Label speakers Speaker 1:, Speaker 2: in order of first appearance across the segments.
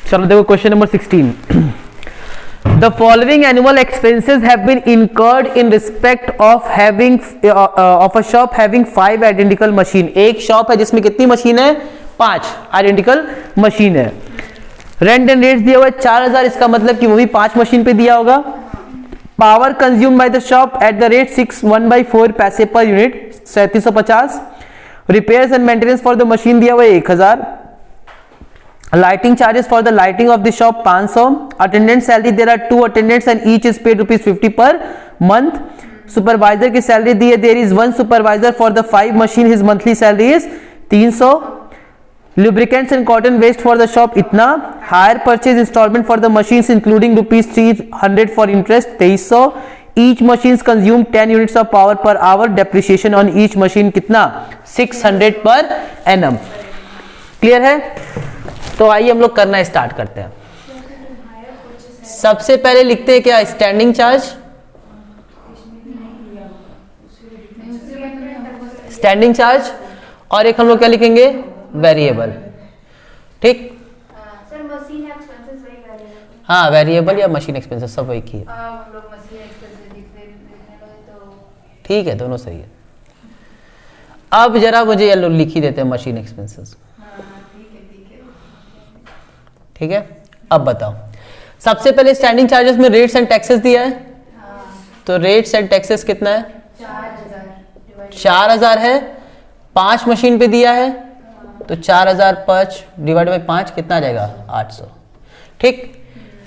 Speaker 1: चलो देखो question number 16. The following annual expenses have been incurred in respect of a shop having 5 identical machine. एक shop है जिसमें कितनी मशीन है? 5 आइडेंटिकल मशीन है. रेंट एंड रेट्स दिया हुआ है 4000, इसका मतलब कि वो भी 5 मशीन पे दिया होगा. Power consume by the shop at the rate 6/4 पैसे per unit 3750. Repairs and maintenance for the machine दिया हुआ है 1000. Lighting charges for the lighting of the shop 500. Attendant salary there are 2 attendants and each is paid ₹50 per month. Supervisor की salary दी है, there is 1 supervisor for the 5 machine, his monthly salary is 300. Lubricants and cotton waste for the shop इतना. Hire purchase instalment for the machines including ₹300 for interest 2300. Each machines consume 10 units of power per hour. Depreciation on each machine कितना? 600 per annum. Clear है? तो आइए हम लोग करना start करते हैं. सबसे पहले लिखते हैं क्या? Standing charge. स्टैंडिंग चार्ज और एक हम लोग क्या लिखेंगे? वेरिएबल. ठीक. हाँ, वेरिएबल या मशीन एक्सपेंसेस सब एक ही है. ठीक है, दोनों सही है. अब जरा मुझे ये लिख ही देते हैं मशीन एक्सपेंसेस. ठीक है. अब बताओ, सबसे पहले स्टैंडिंग चार्जेस में रेट्स एंड टैक्सेस दिया है. तो रेट्स एंड टैक्सेस कितना है? 4000 है. 5 मशीन पे दिया है तो 4005 डिवाइड बाई 5 कितना आ जाएगा? 800. ठीक.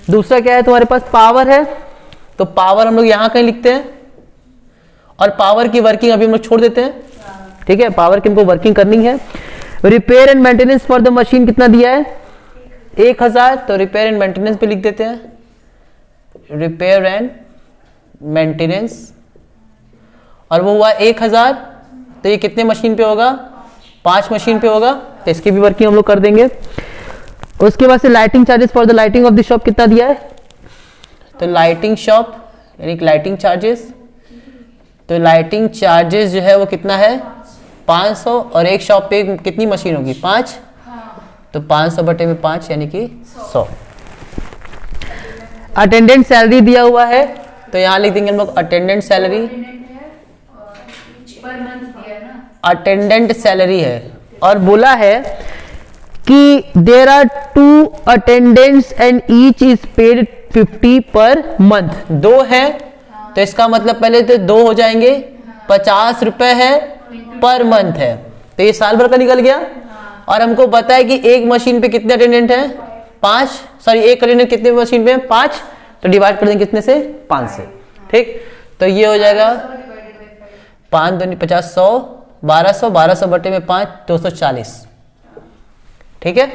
Speaker 1: दूसरा क्या है तुम्हारे पास? पावर है. तो पावर हम लोग यहां कहीं लिखते हैं और पावर की वर्किंग अभी हम लोग छोड़ देते हैं. ठीक है, पावर की हमको वर्किंग करनी है. Repair and maintenance for the machine कितना दिया है? 1000. तो रिपेयर एंड मेंटेनेंस पे लिख देते हैं. रिपेयर एंड मेंटेनेंस और वो हुआ 1000. तो ये कितने मशीन पे होगा? 5 मशीन पे होगा. तो इसकी भी वर्किंग हम लोग कर देंगे. उसके बाद से lighting charges for the lighting of the shop कितना दिया है? तो लाइटिंग शॉप यानी लाइटिंग चार्जेस. तो लाइटिंग चार्जेस जो है वो कितना है? 500. और एक शॉप पे कितनी मशीन होगी? 5. तो 500/5 यानी कि 100. अटेंडेंट सैलरी दिया हुआ है तो यहां लिख देंगे हम लोग अटेंडेंट सैलरी. अटेंडेंट सैलरी है और बोला है कि there are 2 attendants and each is paid 50 per month. 2 है तो इसका मतलब पहले तो 2 हो जाएंगे. 50 रुपए है पर मंथ है तो ये साल भर का निकल गया. और हमको पता है कि एक मशीन पे कितने अटेंडेंट हैं? 5. सॉरी, एक अटेंडेंट कितने मशीन पे? 5. तो डिवाइड कर देंगे कितने से? 5 से. ठीक. तो ये हो जाएगा 5 दूनी 50 100 1200. 1200/5 240. ठीक है,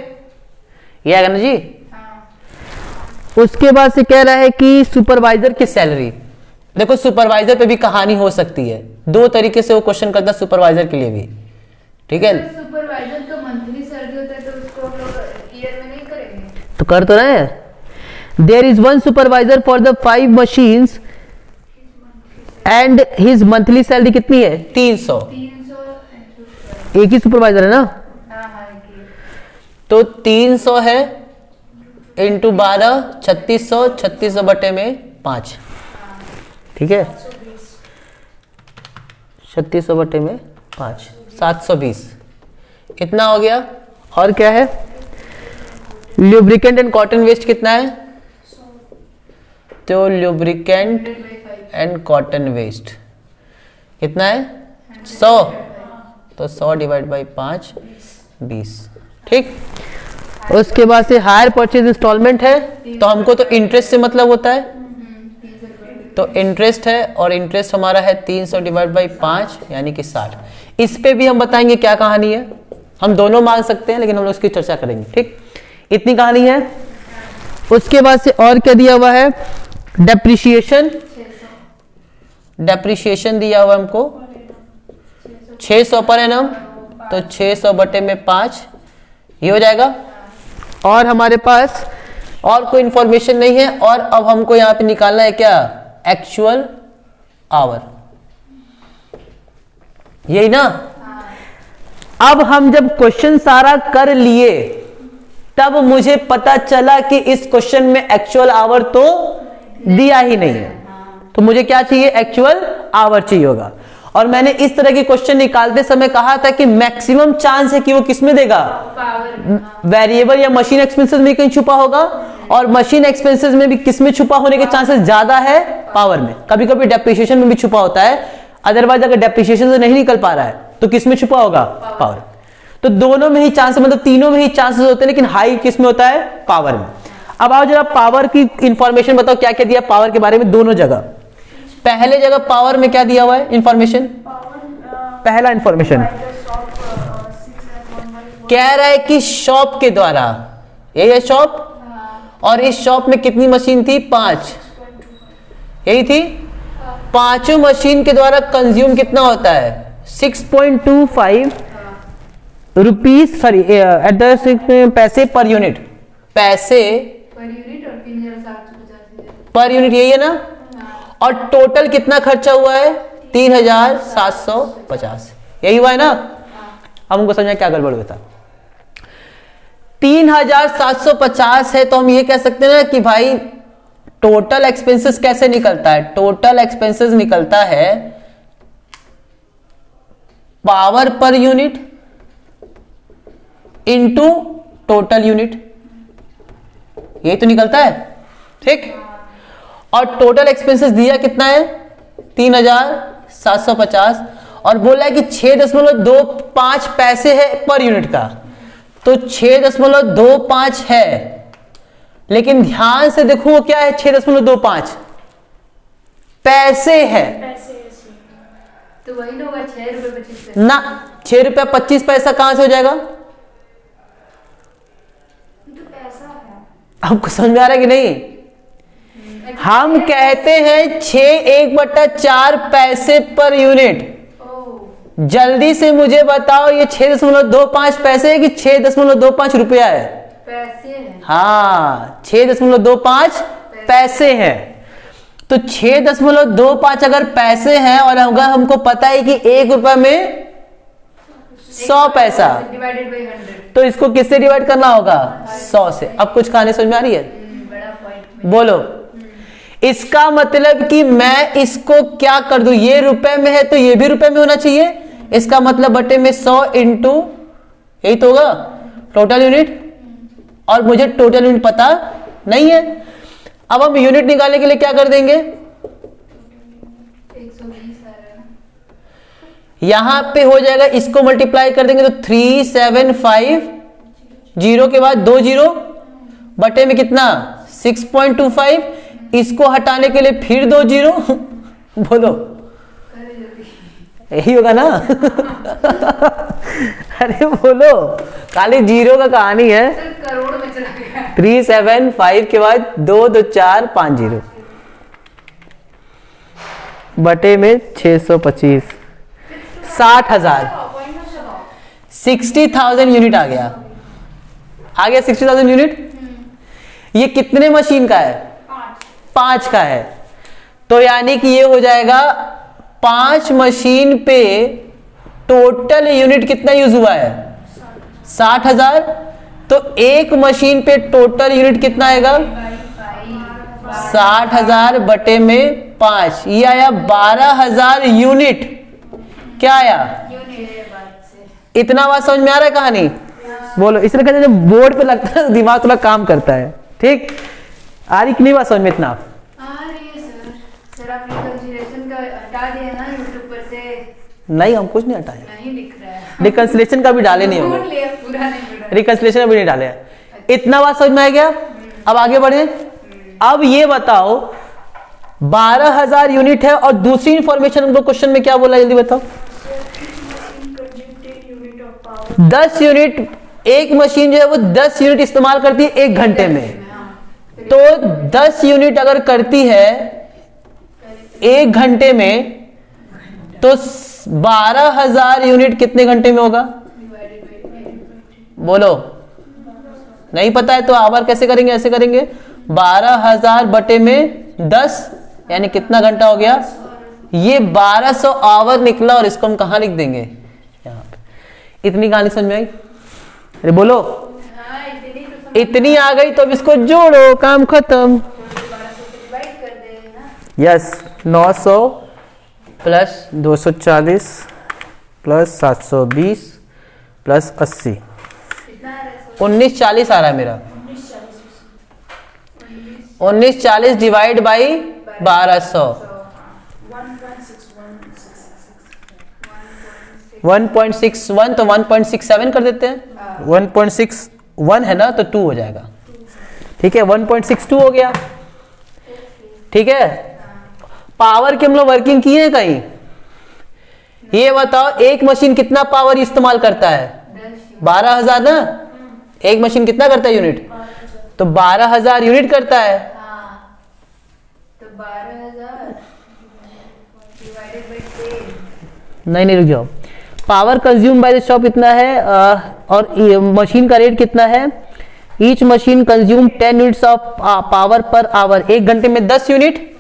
Speaker 1: ये आएगा ना जी. उसके बाद से कह रहा है कि सुपरवाइजर की सैलरी. देखो सुपरवाइजर पे भी कहानी हो सकती है. 2 तरीके से वो क्वेश्चन करता है सुपरवाइजर के लिए भी. ठीक है.
Speaker 2: सुपरवाइजर तो मंथली सैलरी होता है तो उसको हम लोग ईयर में नहीं करेंगे.
Speaker 1: तो कर तो रहे हैं. There is 1 supervisor for the 5 machines and his monthly salary कितनी है? 300. एक ही सुपरवाइजर है ना. तो 300 है इंटू 12 3600. 3600/5. ठीक है, 3600/5 720. इतना हो गया. और क्या है? ल्यूब्रिकेंट एंड कॉटन वेस्ट कितना है? तो ल्यूब्रिकेंट एंड कॉटन वेस्ट कितना है? 100. तो 100 डिवाइड बाई 5 20. ठीक. उसके बाद से हायर परचेज इंस्टॉलमेंट है तो हमको तो इंटरेस्ट से मतलब होता है. तो इंटरेस्ट है और इंटरेस्ट हमारा है 300 डिवाइड बाई 5 यानी कि 60. इस पे भी हम बताएंगे क्या कहानी है. हम दोनों मान सकते हैं लेकिन हम लोग इसकी चर्चा करेंगे. ठीक. इतनी कहानी है. उसके बाद से और क्या दिया हुआ है? डेप्रिसिएशन. डेप्रिसिएशन दिया हुआ हमको 600 पर एनम. तो 600/5 ये हो जाएगा. और हमारे पास और कोई इंफॉर्मेशन नहीं है. और अब हमको यहां पे निकालना है क्या? Actual our. यही ना. अब हम जब क्वेश्चन सारा कर लिए तब मुझे पता चला कि इस क्वेश्चन में एक्चुअल आवर तो दिया ही नहीं है, तो मुझे क्या चाहिए, एक्चुअल आवर चाहिए होगा। और मैंने इस तरह के क्वेश्चन निकालते समय कहा था कि मैक्सिमम चांस है कि वो किसमें देगा, वेरिएबल या मशीन एक्सपेंसेस में कहीं छुपा होगा, और मशीन एक्सपेंसेस में भी किसमें छुपा होने के चांसेस ज्यादा है, पावर में। कभी कभी डेप्रिसिएशन में भी छुपा होता है, अदरवाइज अगर डेप्रिसिएशन से नहीं निकल पा रहा है तो किसमें छुपा होगा, पावर। तो दोनों में ही चांस, मतलब तीनों में ही चांसेस होते हैं, लेकिन हाई किसमें होता है, पावर में। अब आओ जरा पावर की इंफॉर्मेशन बताओ, क्या क्या दिया पावर के बारे में दोनों जगह। पहले जगह पावर में क्या दिया हुआ है इंफॉर्मेशन, पहला इंफॉर्मेशन कह रहा है कि शॉप के द्वारा, यही है शॉप, और इस शॉप में कितनी मशीन थी, 5, यही थी। पांचों मशीन के द्वारा कंज्यूम कितना होता है, 6.25 रुपीज, सॉरी एट द पैसे पर यूनिट, पैसे
Speaker 2: पर यूनिट, और 3750
Speaker 1: पर यूनिट, यही है ना। और टोटल कितना खर्चा हुआ है, 3750, यही हुआ है ना। अब हमको समझना क्या गड़बड़ होता, 3750 है तो हम ये कह सकते हैं ना कि भाई टोटल एक्सपेंसेस कैसे निकलता है, टोटल एक्सपेंसेस निकलता है power per unit into total unit, यही तो निकलता है, ठीक। और टोटल एक्सपेंसेस दिया कितना है, 3750, और बोला है कि 6.25 पैसे है पर यूनिट का, तो 6.25 है, लेकिन ध्यान से देखो वो क्या है, 6.25 पैसे है,
Speaker 2: तो वही होगा 6 रुपए 25 पैसे
Speaker 1: ना। 6 रुपया 25 पैसा कहां से हो जाएगा,
Speaker 2: तो पैसा है।
Speaker 1: आपको समझ में आ रहा है कि नहीं। हम कहते हैं 6/1/4 पैसे पर यूनिट। जल्दी से मुझे बताओ ये 6.25 पैसे है कि 6.25 रुपया है,
Speaker 2: पैसे है।
Speaker 1: हाँ 6.25 पैसे हैं। तो 6.25 अगर पैसे हैं और अगर हमको पता है कि 1 रुपए में 100 पैसा,
Speaker 2: डिवाइडेड बाय 100,
Speaker 1: तो इसको किससे डिवाइड करना होगा, 100 से। अब कुछ कहानी समझ में आ रही है,
Speaker 2: बड़ा पॉइंट
Speaker 1: बोलो। इसका मतलब कि मैं इसको क्या कर दूं, ये रुपए में है तो ये भी रुपए में होना चाहिए, इसका मतलब बटे में 100 इंटू, यही तो होगा टोटल यूनिट, और मुझे टोटल यूनिट पता नहीं है। अब हम यूनिट निकालने के लिए क्या कर देंगे,
Speaker 2: 120 आ रहा है,
Speaker 1: यहां पे हो जाएगा, इसको मल्टीप्लाई कर देंगे तो 3750 के बाद 2 जीरो बटे में कितना 6.25, इसको हटाने के लिए फिर 2 जीरो बोलो यही होगा ना अरे बोलो, खाली जीरो का कहानी है।
Speaker 2: करोड़ में चला गया।
Speaker 1: 375 के बाद 2 2 4 5 जीरो बटे में 625, 60,000, 60,000 यूनिट आ गया 60,000 यूनिट। ये कितने मशीन का है, 5 का है, तो यानी कि ये हो जाएगा 5 मशीन पे टोटल यूनिट कितना यूज हुआ है, 60,000। तो एक मशीन पे टोटल यूनिट कितना आएगा, 60,000 बटे में 5, ये आया 12,000 यूनिट। क्या आया, इतना बात समझ में आ रहा है कहानी, बोलो। इसलिए कहते हैं जब बोर्ड पे लगता है दिमाग थोड़ा काम करता है, ठीक। आ रही कि नहीं बात समझ में इतना,
Speaker 2: सर आप रिकंसिलिएशन का हटा दिया ना यूट्यूब पर से,
Speaker 1: नहीं हम कुछ नहीं हटाया,
Speaker 2: नहीं दिख रहा है,
Speaker 1: रिकंसिलिएशन का भी डाले नहीं होंगे,
Speaker 2: पूरा नहीं मिल रहा है।
Speaker 1: रिकंसिलिएशन का भी नहीं डाले। इतना बात समझ में आ गया। अब आगे बढ़े। अब ये बताओ 12,000 यूनिट है, और दूसरी इंफॉर्मेशन हमको क्वेश्चन में क्या बोला, जल्दी बताओ। 10 यूनिट, एक मशीन जो है वो 10 यूनिट इस्तेमाल करती है 1 घंटे में। तो 10 यूनिट अगर करती है 1 घंटे में, तो 12,000 यूनिट कितने घंटे में होगा, बोलो। नहीं पता है तो आवर कैसे करेंगे, ऐसे करेंगे 12,000 बटे में 10, यानी कितना घंटा हो गया, ये 1200 आवर निकला। और इसको हम कहां लिख देंगे, यहाँ पे। इतनी कहानी समझ में आई, अरे बोलो। इतनी आ गई तो अब इसको जोड़ो, काम खत्म।
Speaker 2: 1200 से डिवाइड कर दे ना।
Speaker 1: यस, 900 प्लस 240 प्लस 720 प्लस 80,
Speaker 2: कितना आ रहा है?
Speaker 1: 1940 आ रहा है मेरा। 1940 डिवाइड बाई 1200, 1.61, तो 1.67 कर देते हैं। 1.61 है ना, तो 2 हो जाएगा। ठीक है, 1.62 हो गया। ठीक है, पावर की हम लोग वर्किंग किए हैं कहीं? ये बताओ एक मशीन कितना पावर इस्तेमाल करता है? 12,000 ना। एक मशीन कितना करता है यूनिट? तो 12,000 यूनिट करता है।
Speaker 2: हाँ, तो 12,000 डिवाइडेड बाय 10।
Speaker 1: नहीं रुक जाओ। Power consume by the shop कितना है और मशीन का रेट कितना है? Each machine consume 10 units of power per our. एक घंटे में 10 यूनिट,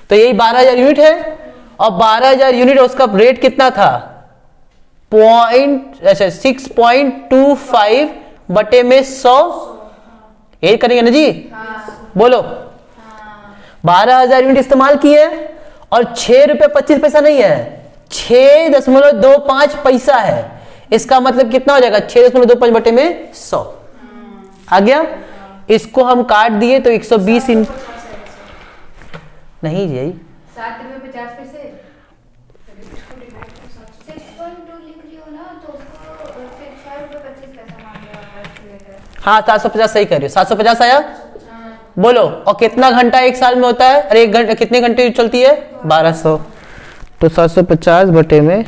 Speaker 1: तो यही 12,000 यूनिट है। और 12,000 यूनिट उसका रेट कितना था? 6.25 बटे में 100। यही करेंगे ना जी? बोलो। 12,000 यूनिट इस्तेमाल किए और 6 रुपये 25 पैसा नहीं है, 6.25 पैसा है। इसका मतलब कितना हो जाएगा? 6.25 बटे में 100 आ गया। इसको हम काट दिए तो 120 नहीं जी,
Speaker 2: 7 रुपये 50 पैसे। 6.2 लिख लियो ना, तो उसको 6 रुपये 25 पैसा मांग रहा है।
Speaker 1: हाँ 750 सही कर रही हो। 750 आया। बोलो, और कितना घंटा एक साल में होता है? अरे एक घंटे कितने घंटे चलती है? 1200। तो 750 बटे में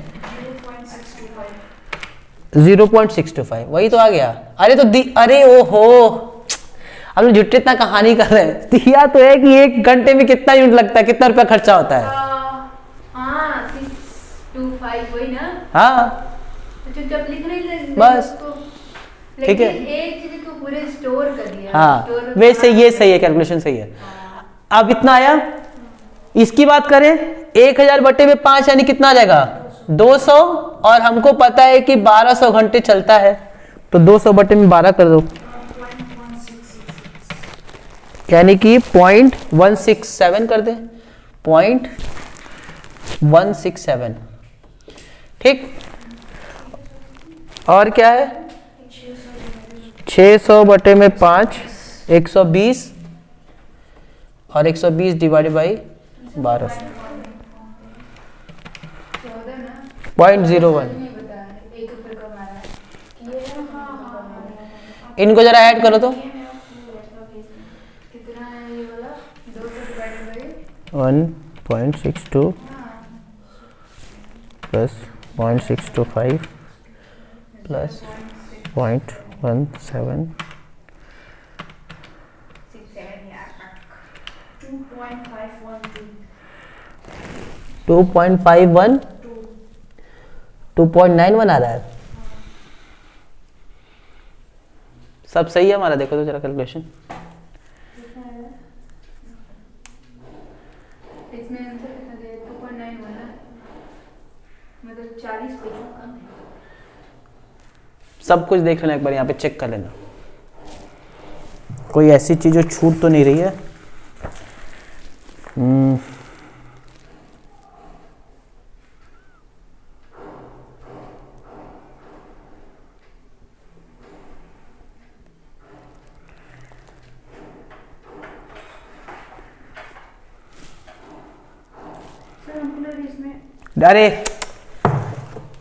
Speaker 1: 0.625, वही तो आ गया। अरे तो अरे ओहो, हम लोग झुट्टे इतना कहानी कर रहे हैं। दिया तो है कि एक घंटे में कितना यूनिट लगता है, कितना रुपया खर्चा होता है।
Speaker 2: हाँ 625 वही ना।
Speaker 1: हाँ
Speaker 2: तो जब लिख रही
Speaker 1: बस। ठीक है,
Speaker 2: एक चीज को पूरे स्टोर कर दिया।
Speaker 1: हाँ वैसे ये सही है, कैलकुलेशन सही है। अब इतना आया। इसकी बात करें, 1000 बटे में 5 यानी कितना आ जाएगा? 200। और हमको पता है कि 1200 घंटे चलता है, तो 200 बटे में 12 कर दो, यानी कि 0.167 कर दे। 0.167। ठीक, और क्या है? 600 बटे में 5 120 और 120 डिवाइडेड बाई 1200 0.01। इनको जरा ऐड करो तो 1.62 प्लस 0.625 प्लस 0.17 2.51 2.91 आ रहा है। सब सही है हमारा। देखो तो जरा कैलकुलेशन।
Speaker 2: इसमें आंसर कितना दे? 2.91 है, मतलब 40 पैसा कम है।
Speaker 1: सब कुछ देख लेना एक बार, यहाँ पे चेक कर लेना, कोई ऐसी चीज जो छूट तो नहीं रही है। अरे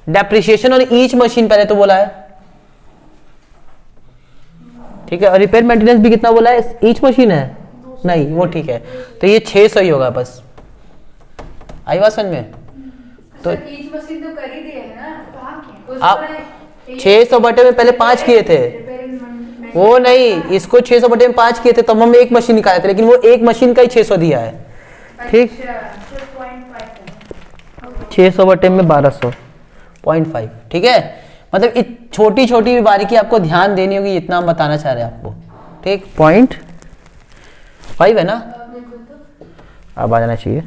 Speaker 1: डेप्रिसिएशन ऑन ईच मशीन पहले तो बोला है। ठीक है, और रिपेयर मेंटेनेंस भी कितना बोला है? ईच मशीन है नहीं, वो ठीक है। तो ये 600 ही होगा बस। आई बात समझ में? तो
Speaker 2: ईच मशीन तो कर ही दिए है ना,
Speaker 1: आप 600 बटे में पहले 5 किए थे। वो नहीं, इसको 600 बटे में 5 किए थे तो हम एक मशीन निकाले थे, लेकिन वो एक मशीन का ही 600 दिया है। ठीक, 600 बटे में 1200 0.5। ठीक है, मतलब छोटी छोटी बारीकी आपको ध्यान देनी होगी, इतना हम बताना चाह रहे हैं आपको। ठीक, 0.5 है ना। अब आ जाना चाहिए।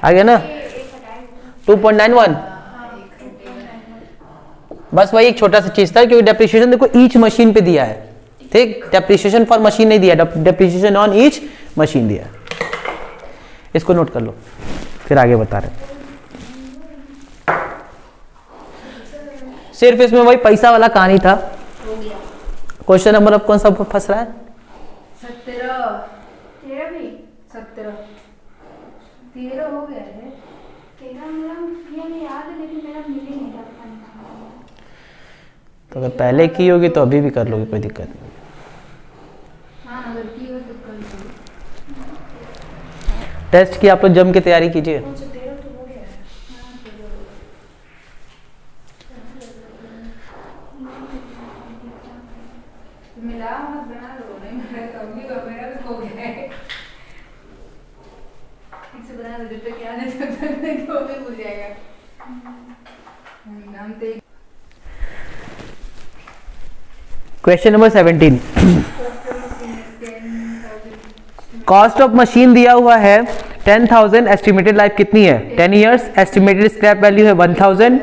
Speaker 1: आ गया ना। 2.91 बस वही एक छोटा सा चीज था, क्योंकि डेप्रिसिएशन देखो ईच मशीन पे दिया है, ठीक, डेप्रिसिएशन फॉर मशीन नहीं दिया, डेप्रिसिएशन ऑन ईच मशीन दिया है। इसको नोट कर लो, फिर आगे बता रहे। सिर्फ इसमें वही पैसा वाला कहानी था। क्वेश्चन नंबर अब कौन सा फंस रहा है?
Speaker 2: 17 13 भी 17 13 हो गया है। 13 मेरा ये नहीं याद है, लेकिन मेरा मिल ही नहीं रहा।
Speaker 1: तो अगर पहले की होगी तो अभी भी कर लोगे, कोई दिक्कत नहीं।
Speaker 2: हाँ, अगर की हो तो कर लो।
Speaker 1: टेस्ट की आप लोग जम के तैयारी कीजिए।
Speaker 2: 13 तो हो गया है। मिला मत बना लो, नहीं मिला तो अभी तो मेरा भी हो गया है। ठीक से बना लो, जब तक याद है तब तक नहीं तो भी भूल जाएगा। हम तो
Speaker 1: question number 17, cost of machine दिया हुआ है 10,000, एस्टिमेटेड लाइफ कितनी है 10 इयर्स, एस्टिमेटेड स्क्रैप वैल्यू है 1000,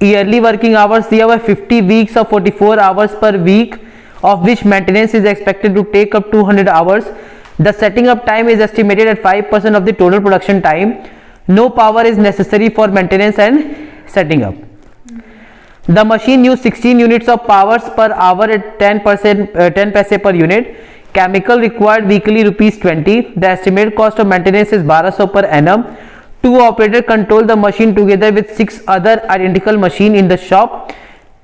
Speaker 1: ईयरली वर्किंग आवर्स दिया हुआ है 50 वीक्स और 44 hours per week, of which maintenance is expected to take up 200 hours. The setting up time is estimated at 5% of the total production time. No power is necessary for maintenance and setting up. The machine used 16 units of powers per hour at 10 paise per unit. Chemical required weekly rupees 20. The estimated cost of maintenance is 1200 per annum. Two operators control the machine together with 6 other identical machine in the shop.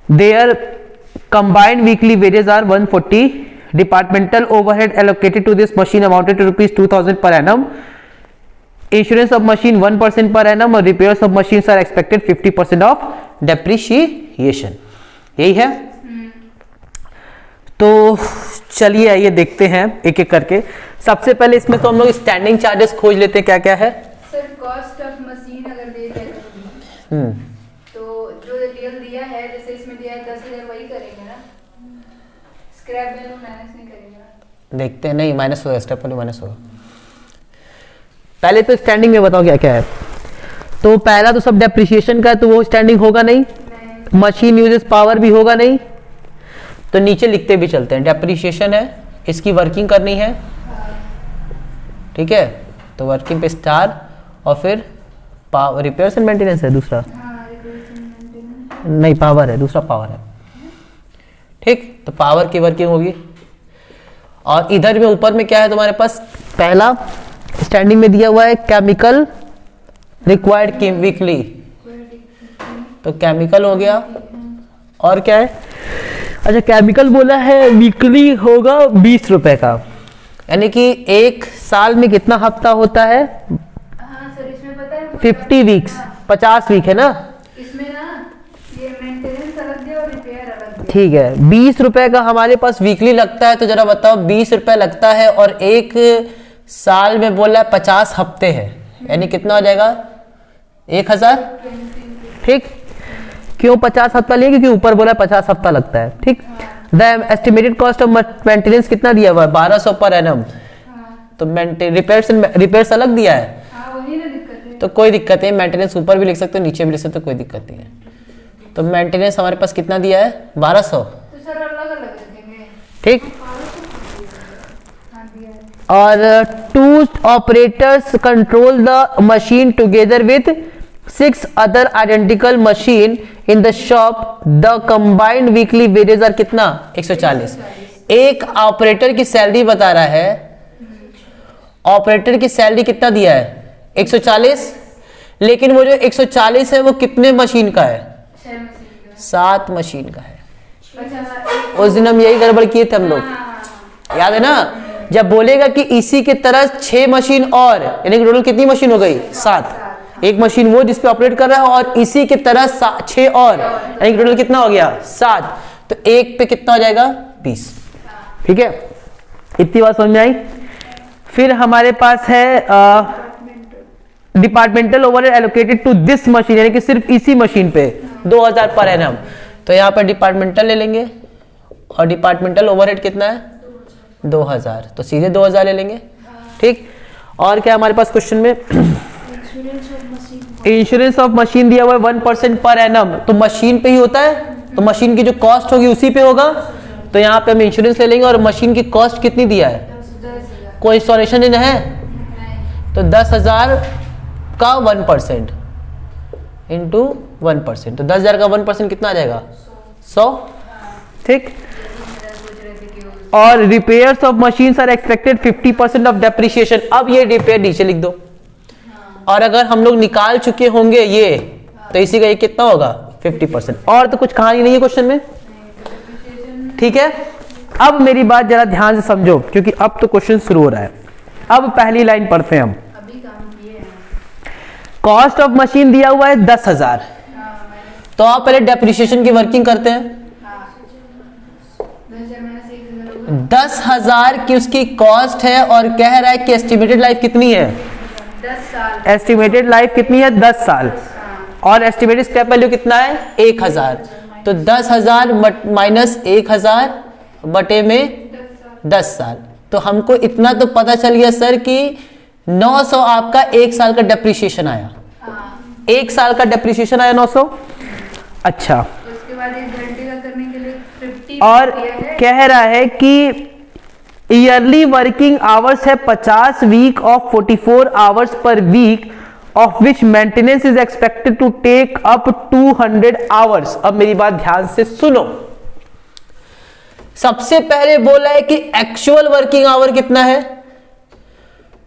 Speaker 1: Their combined weekly wages are 140. Departmental overhead allocated to this machine amounted to rupees 2000 per annum. Insurance of machine 1% per annum, or repairs of machines are expected 50% of depreciation. यही है। तो चलिए आइए देखते हैं एक एक करके। सबसे पहले इसमें तो हम लोग स्टैंडिंग चार्जेस खोज लेते हैं, क्या क्या है।
Speaker 2: सर कॉस्ट ऑफ मशीन अगर दे दिया तो जो रियल दिया है, जैसे इसमें दिया है 10,000, वही करेंगे ना। स्क्रैप वैल्यू माइनस नहीं करेंगे ना।
Speaker 1: देखते हैं, नहीं माइनस होगा, स्टेप वैल्यू माइनस होगा। पहले तो स्टैंडिंग में बताओ क्या क्या है। तो पहला तो सब डेप्रिसिएशन का है, तो वो स्टैंडिंग होगा नहीं। मशीन यूजेस पावर भी होगा नहीं। तो नीचे लिखते भी चलते हैं, डेप्रिसिएशन है, इसकी वर्किंग करनी है, ठीक है, तो वर्किंग पे स्टार, और फिर पावर, रिपेयर्स एंड मेंटेनेंस है दूसरा, नहीं पावर है, दूसरा पावर है, ठीक। तो पावर की वर्किंग होगी। और इधर में ऊपर में क्या है तुम्हारे पास, पहला स्टैंडिंग में दिया हुआ है केमिकल रिक्वायर्ड वीकली, तो केमिकल हो गया। और क्या है, अच्छा केमिकल बोला है वीकली होगा 20 रुपए का, यानी कि एक साल में कितना हफ्ता होता है।
Speaker 2: हाँ सर, इसमें पता है
Speaker 1: 50 वीक्स, 50 वीक है ना।
Speaker 2: इसमें ना ये मेंटेनेंस अलग दिया और रिपेयर अलग दिया।
Speaker 1: ठीक है, 20 रुपए का हमारे पास वीकली लगता है, तो जरा बताओ 20 रुपए लगता है, और एक साल में बोला है 50 हफ्ते है, यानी कितना हो जाएगा 1000, ठीक। क्यों 50 हफ्ता लिए, क्योंकि ऊपर बोला 50 हफ्ता लगता है, ठीक। The estimated cost of maintenance कितना दिया हुआ है 1200 पर एनम, तो रिपेयर्स अलग दिया है,
Speaker 2: वही ना दिक्कत है।
Speaker 1: तो कोई दिक्कत नहीं, मेंटेनेंस ऊपर भी लिख सकते हो नीचे भी लिख सकते हो, कोई दिक्कत नहीं है। तो मेंटेनेंस हमारे पास कितना दिया है 1200,
Speaker 2: तो सर अलग अलग रखेंगे,
Speaker 1: ठीक।
Speaker 2: हाँ दिया है।
Speaker 1: और 2 operators control the machine together with 6 other identical machine in the shop. The combined weekly wages are कितना 140। एक ऑपरेटर की सैलरी बता रहा है, ऑपरेटर की सैलरी कितना दिया है 140, लेकिन वो जो 140 है वो कितने मशीन का है 7 मशीन का है। उस दिन हम यही गड़बड़ किए थे हम लोग, याद है ना। जब बोलेगा कि इसी की तरह 6 मशीन और, यानी कि टोटल कितनी मशीन हो गई 7, एक मशीन वो जिस पे ऑपरेट कर रहा है, और इसी की तरह 6 और, यानी कि टोटल कितना हो गया 7, तो एक पे कितना हो जाएगा 20, ठीक है। इतनी बात समझ में आई। फिर हमारे पास है departmental overhead allocated to this machine, यानी कि सिर्फ इसी मशीन पे 2000 पर एनम, तो यहाँ पर डिपार्टमेंटल ले लेंगे, और डिपार्टमेंटल ओवरहेड कितना है 2000, तो सीधे 2000 ले लेंगे, ठीक। और क्या हमारे पास क्वेश्चन में, इंश्योरेंस ऑफ मशीन दिया हुआ है 1% पर एनम, तो मशीन पे ही होता है, तो मशीन की जो कॉस्ट होगी उसी पे होगा। तो यहाँ पे हम इंश्योरेंस ले लेंगे और मशीन की कॉस्ट कितनी दिया है,
Speaker 2: 10,000
Speaker 1: कोई इंस्टॉलेशन है
Speaker 2: नहीं।
Speaker 1: तो 10,000 का 1% इंटू 1%, तो 10,000 का 1% कितना आ जाएगा, 100। ठीक।
Speaker 2: सोच रहे थे कि
Speaker 1: और repairs of machines are expected 50% of depreciation. अब ये रिपेयर नीचे लिख दो, और अगर हम लोग निकाल चुके होंगे ये, तो इसी का ये कितना होगा, 50%। और तो कुछ कहानी नहीं है क्वेश्चन में। ठीक है, अब मेरी बात जरा ध्यान से समझो, क्योंकि अब तो क्वेश्चन शुरू हो रहा है। अब पहली लाइन पढ़ते हैं हम।
Speaker 2: अभी काम किए हैं।
Speaker 1: कॉस्ट ऑफ मशीन दिया हुआ है 10,000, तो आप पहले डेप्रिसिएशन की वर्किंग करते हैं। 10,000 की उसकी कॉस्ट है और कह रहा है कि एस्टिमेटेड लाइफ कितनी है,
Speaker 2: 10 साल।
Speaker 1: एस्टिमेटेड लाइफ कितनी है, 10 साल। और एस्टिमेटेड स्क्रैप वैल्यू कितना है, 1,000। तो 10,000 माइनस 1,000 बटे में 10 साल। तो हमको इतना तो पता चल गया सर कि 900 आपका 1 साल का डेप्रिसिएशन आया। 1 साल का डेप्रिसिएशन आया 900। अच्छा,
Speaker 2: उसके बाद 1 घंटे का करने के लिए 50
Speaker 1: और
Speaker 2: दिया है।
Speaker 1: कह रहा है कि ईयरली वर्किंग आवर्स है 50 week of 44 hours per week, of which maintenance is expected to take up 200 hours. अब मेरी बात ध्यान से सुनो। सबसे पहले बोला है कि एक्चुअल वर्किंग आवर कितना है,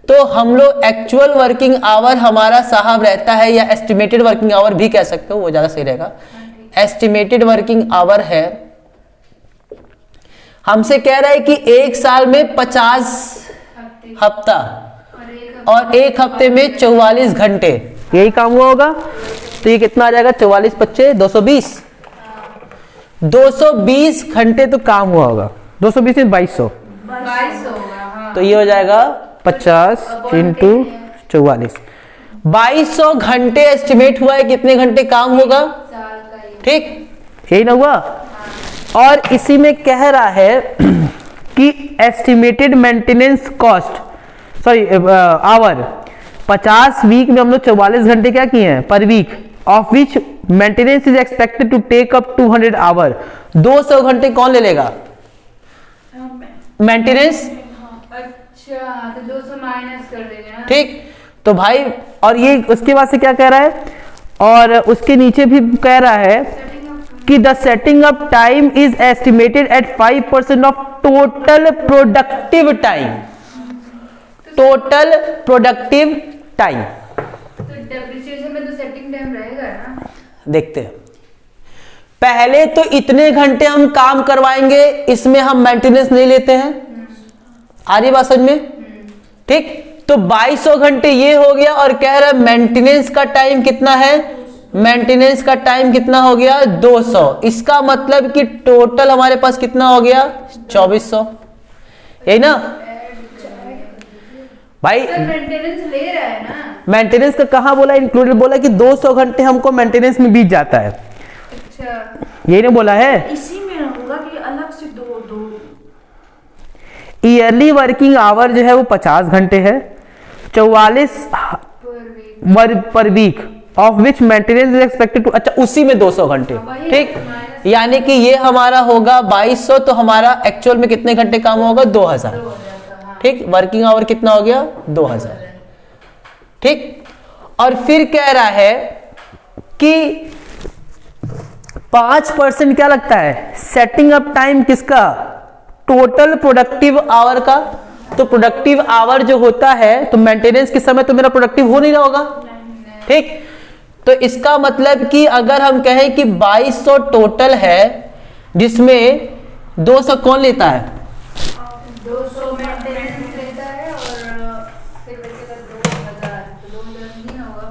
Speaker 1: तो हम लोग एक्चुअल वर्किंग आवर हमारा साहब रहता है, या एस्टिमेटेड वर्किंग आवर भी कह सकते हो, वो ज्यादा सही रहेगा। एस्टिमेटेड वर्किंग आवर है, हमसे कह रहा है कि 1 साल में 50 हफ्ता और 1 हफ्ते में 44 घंटे, यही काम हुआ होगा। तो ये कितना आ जाएगा, 44 25 220। 220 घंटे तो काम हुआ होगा, 220 में 2200,
Speaker 2: 2200 होगा। हाँ।
Speaker 1: तो ये हो जाएगा 50 इंटू 44। 2200 घंटे एस्टिमेट हुआ है, कितने घंटे काम होगा,
Speaker 2: साल का ये।
Speaker 1: ठीक, यही ना हुआ। और इसी में कह रहा है कि estimated maintenance cost, sorry hour, 50 week में हम लोग 44 घंटे क्या किए हैं per week, of which maintenance is expected to take up 200 hour. 200 घंटे कौन ले लेगा, मेंटेनेंस।
Speaker 2: अच्छा, तो 200 माइनस कर देंगे ना।
Speaker 1: ठीक, तो भाई, और ये उसके बाद से क्या कह रहा है, और उसके नीचे भी कह रहा है कि the setting up time is estimated at 5% of total productive time. Total productive time,
Speaker 2: तो डेप्रिसिएशन में तो सेटिंग टाइम रहेगा ना।
Speaker 1: देखते हैं। पहले तो इतने घंटे हम काम करवाएंगे, इसमें हम मेंटेनेंस नहीं लेते हैं। आ रही बात समझ में, ठीक। तो 2200 घंटे ये हो गया, और कह रहा है मेंटेनेंस का टाइम कितना है, मेंटेनेंस का टाइम कितना हो गया, 200। इसका मतलब कि टोटल हमारे पास कितना हो गया, 2400, यही ना भाई।
Speaker 2: मेंटेनेंस ले रहा है ना।
Speaker 1: मेंटेनेंस का कहाँ बोला, इंक्लूडेड बोला कि 200 घंटे हमको मेंटेनेंस में बीत जाता है,
Speaker 2: अच्छा,
Speaker 1: यही ना बोला है।
Speaker 3: इसी में होगा कि अलग से दो
Speaker 1: ईयरली वर्किंग आवर जो है वो 50 घंटे है, 44 per week, of which maintenance is expected to, अच्छा उसी में 200 घंटे, ठीक। यानी कि ये हमारा होगा 2200, तो हमारा एक्चुअल में कितने घंटे काम होगा, 2000, ठीक। वर्किंग आवर कितना हो गया, 2000, ठीक। और फिर कह रहा है कि 5% क्या लगता है, सेटिंग अप टाइम किसका, टोटल प्रोडक्टिव आवर का। तो प्रोडक्टिव आवर जो होता है, तो मेंटेनेंस के समय तो मेरा प्रोडक्टिव हो नहीं रहा होगा, ठीक। तो इसका मतलब कि अगर हम कहें कि 2200 टोटल है, जिसमें 200 कौन लेता है,
Speaker 2: 200 मेंटेनेंस लेता है, और फिर बचेगा 2000, तो 2000 नहीं होगा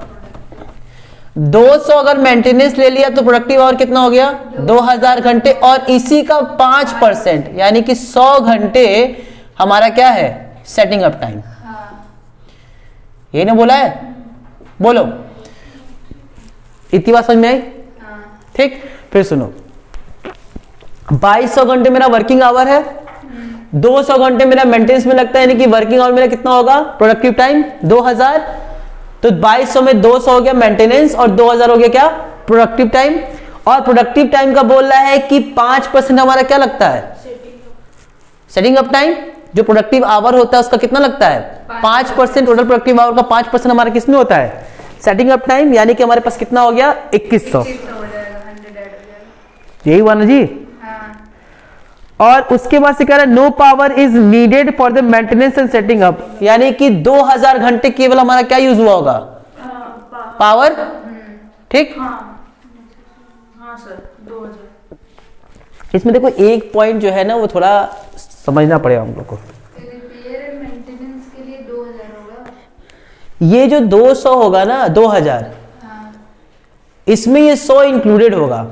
Speaker 2: प्रोडक्टिव।
Speaker 1: 200 अगर मेंटेनेंस ले लिया तो प्रोडक्टिव आवर कितना हो गया, 2000 घंटे, और इसी का 5% यानी कि 100 घंटे हमारा क्या है, सेटिंग अप टाइम। यही ना बोला है, बोलो, इतनी बात समझ में आई, ठीक। फिर सुनो, 2200 घंटे मेरा वर्किंग आवर है, 200 घंटे मेरा मेंटेनेंस में लगता है, यानी कि वर्किंग आवर मेरा कितना होगा, प्रोडक्टिव टाइम 2000। तो 2200 में 200 हो गया मेंटेनेंस, और 2000 हो गया क्या, प्रोडक्टिव टाइम। और प्रोडक्टिव टाइम का बोल रहा है कि 5% हमारा क्या लगता है, सेटिंग अप टाइम। जो प्रोडक्टिव आवर होता है उसका कितना लगता है, 5%। टोटल प्रोडक्टिव आवर का 5% हमारा किस में होता है, सेटिंग अप टाइम। यानी कि हमारे पास कितना हो गया, 2100।
Speaker 2: 2100 हो जाएगा, 100 ऐड हो जाएगा।
Speaker 1: यही हुआ ना जी।
Speaker 2: हाँ,
Speaker 1: और उसके बाद से कह रहा है no power is needed for the maintenance and setting up. यानी कि 2000 घंटे केवल हमारा क्या यूज हुआ होगा, पावर। ठीक,
Speaker 3: हाँ सर 2000।
Speaker 1: इसमें देखो एक पॉइंट जो है ना वो थोड़ा समझना पड़ेगा हम लोग को।
Speaker 2: रिपेयर एंड मेंटेनेंस के लिए 2000 होगा।
Speaker 1: ये जो 200 होगा ना, 2000,
Speaker 2: हाँ,
Speaker 1: इसमें ये 100 इंक्लूडेड होगा,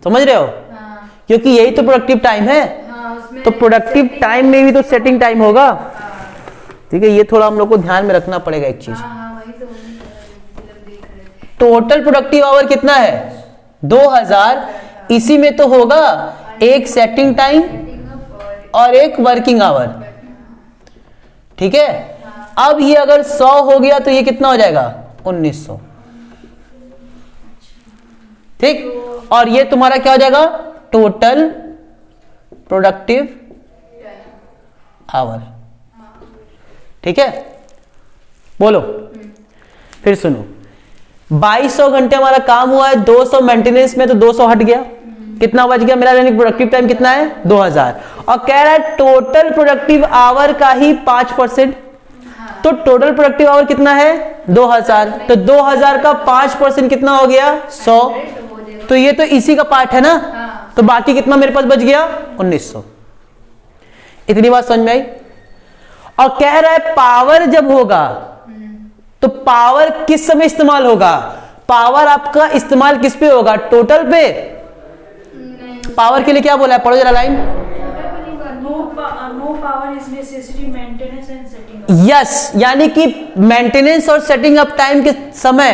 Speaker 1: समझ रहे हो,
Speaker 2: हाँ,
Speaker 1: क्योंकि यही तो प्रोडक्टिव टाइम है।
Speaker 2: हाँ, उसमें
Speaker 1: तो प्रोडक्टिव टाइम में भी तो सेटिंग टाइम होगा।
Speaker 2: हाँ,
Speaker 1: ठीक है, ये थोड़ा हम लोग को ध्यान में रखना पड़ेगा एक चीज।
Speaker 2: हाँ, वही तो मतलब देख रहे थे।
Speaker 1: टोटल प्रोडक्टिव आवर कितना है, 2000। इसी में तो होगा एक सेटिंग टाइम
Speaker 2: सेटिंग अप और
Speaker 1: और एक वर्किंग आवर। ठीक है, अब ये अगर 100 हो गया तो ये कितना हो जाएगा, 1900। ठीक, और ये तुम्हारा क्या हो जाएगा, टोटल प्रोडक्टिव आवर। ठीक है, बोलो फिर सुनो। 2200 घंटे हमारा काम हुआ है, 200 मेंटेनेंस में, तो 200 हट गया, कितना बच गया मेरा, यानी प्रोडक्टिव टाइम कितना है, 2000। और कह रहा है टोटल प्रोडक्टिव आवर का ही 5%। तो टोटल प्रोडक्टिव आवर कितना है, 2000। तो 2000 का 5% कितना हो गया, 100।
Speaker 2: हो जाएगा।
Speaker 1: तो ये तो इसी का पार्ट है ना,
Speaker 2: हाँ,
Speaker 1: तो बाकी कितना मेरे पास बच गया, 1900। इतनी बात समझ में आई। और कह रहा है पावर जब होगा तो पावर किस समय इस्तेमाल होगा, पावर आपका इस्तेमाल किस पे होगा, टोटल पे।
Speaker 2: नहीं,
Speaker 1: पावर के लिए क्या बोला है, पढ़ो जरा line.
Speaker 3: No power is necessary maintenance and setting.
Speaker 1: Yes, यानी कि मेंटेनेंस और सेटिंग अप टाइम के समय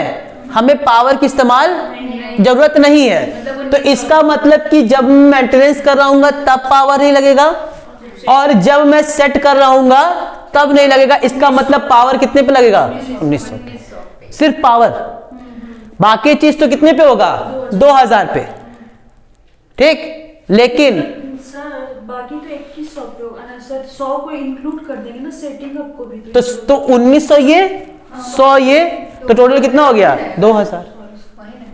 Speaker 1: हमें पावर की इस्तेमाल जरूरत नहीं है। तो इसका मतलब कि जब मैं मेंटेनेंस कर रहा हूं तब पावर नहीं लगेगा, और जब मैं सेट कर रहा हूंगा तब नहीं लगेगा। इसका मतलब पावर कितने पे लगेगा, 1900 पे। सिर्फ पावर, बाकी चीज तो कितने पे होगा, 2000 पे। ठीक, लेकिन
Speaker 3: सर बाकी तो 2100 पे होगा ना सर, 100 को इंक्लूड कर देंगे ना सेटिंग अप को भी।
Speaker 1: तो 1900 ये, 100 ये, तो टोटल कितना हो गया, 2000।
Speaker 2: वही ना।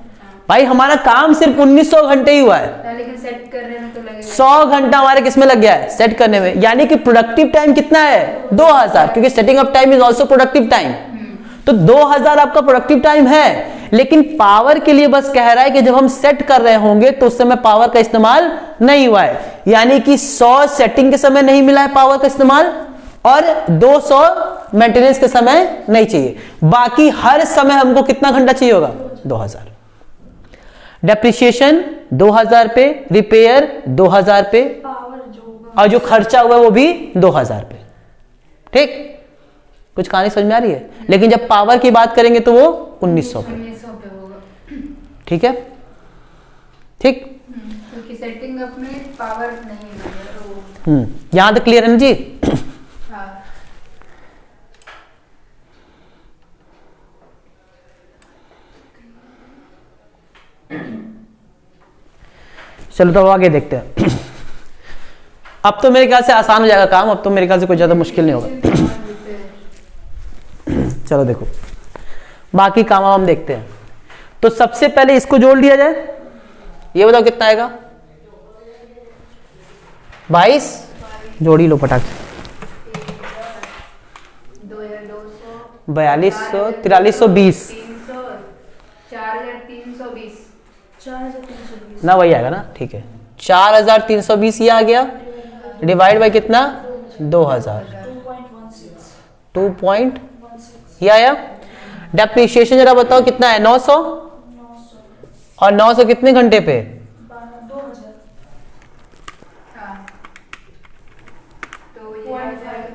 Speaker 1: भाई हमारा काम सिर्फ 1900 घंटे ही हुआ है,
Speaker 2: हाँ, लेकिन सेट करने में तो लगेगा
Speaker 1: 100 घंटा हमारे किसमें लग गया है, सेट करने में। यानी कि प्रोडक्टिव टाइम कितना है, 2000, क्योंकि setting up time is also productive time. तो 2000 आपका प्रोडक्टिव टाइम है, लेकिन पावर के लिए बस कह रहा है कि जब हम सेट कर रहे होंगे तो उस समय पावर का इस्तेमाल नहीं हुआ है। यानी कि 100 सेटिंग के समय नहीं मिला है पावर का इस्तेमाल, और 200 मेंटेनेंस के समय नहीं चाहिए। बाकी हर समय हमको कितना घंटा चाहिए होगा, 2000। डेप्रिसिएशन 2000 पे, रिपेयर 2000 पे,
Speaker 3: पावर जो होगा
Speaker 1: और जो खर्चा हुआ है वो भी 2000 पे। ठीक, कुछ कहानी समझ में आ रही है। लेकिन जब पावर की बात करेंगे तो वो 1900 पे।
Speaker 2: 1900 पे होगा,
Speaker 1: ठीक है, ठीक,
Speaker 2: क्योंकि सेटिंग अप में पावर नहीं है तो
Speaker 1: यहां तक क्लियर है ना जी।
Speaker 2: हाँ।
Speaker 1: चलो तो आगे देखते हैं। अब तो मेरे ख्याल से आसान हो जाएगा काम, अब तो मेरे ख्याल से कोई ज्यादा मुश्किल नहीं होगा। चलो देखो, बाकी काम हम देखते हैं। तो सबसे पहले इसको जोड़ लिया जाए, ये बताओ कितना आएगा, 22। जोड़ी लो पटाख से,
Speaker 2: 2200
Speaker 1: 4200, 4320
Speaker 2: 300 4320
Speaker 3: 4320
Speaker 1: ना, वही आएगा ना। ठीक है, 4320 ये आ गया, डिवाइड बाय कितना, 2000, 2.16 ये आया। डेप्रिसिएशन जरा बताओ कितना है, 900, और 900 कितने घंटे पे,
Speaker 3: 2000
Speaker 2: हाँ, तो ये आ जाएगा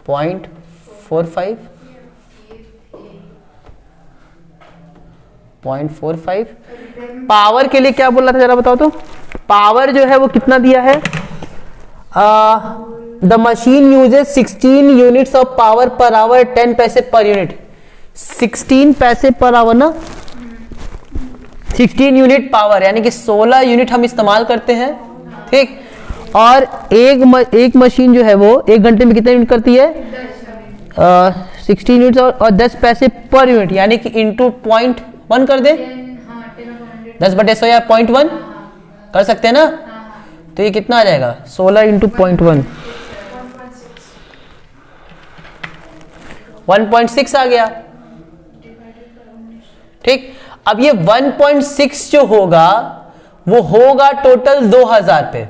Speaker 1: 0.45 0.45। पावर के लिए क्या बोल रहा था जरा बताओ तो। पावर जो है वो कितना दिया है, the machine usages 16 units of power per hour, 10 पैसे पर यूनिट। 16 पैसे पर आवर ना, 16 यूनिट पावर, यानी कि 16 यूनिट हम इस्तेमाल करते हैं, ठीक। और एक मशीन जो है वो 1 घंटे में कितने यूनिट करती है? 16 यूनिट और 10 पैसे पर यूनिट, यानी कि इंटू 0.1 कर दे, 10/100 या 0.1 कर सकते हैं ना। तो ये कितना आ जाएगा? 16 इंटू 0.1, 1.6 आ गया, ठीक। अब ये 1.6 जो होगा वो होगा टोटल 2000 पे,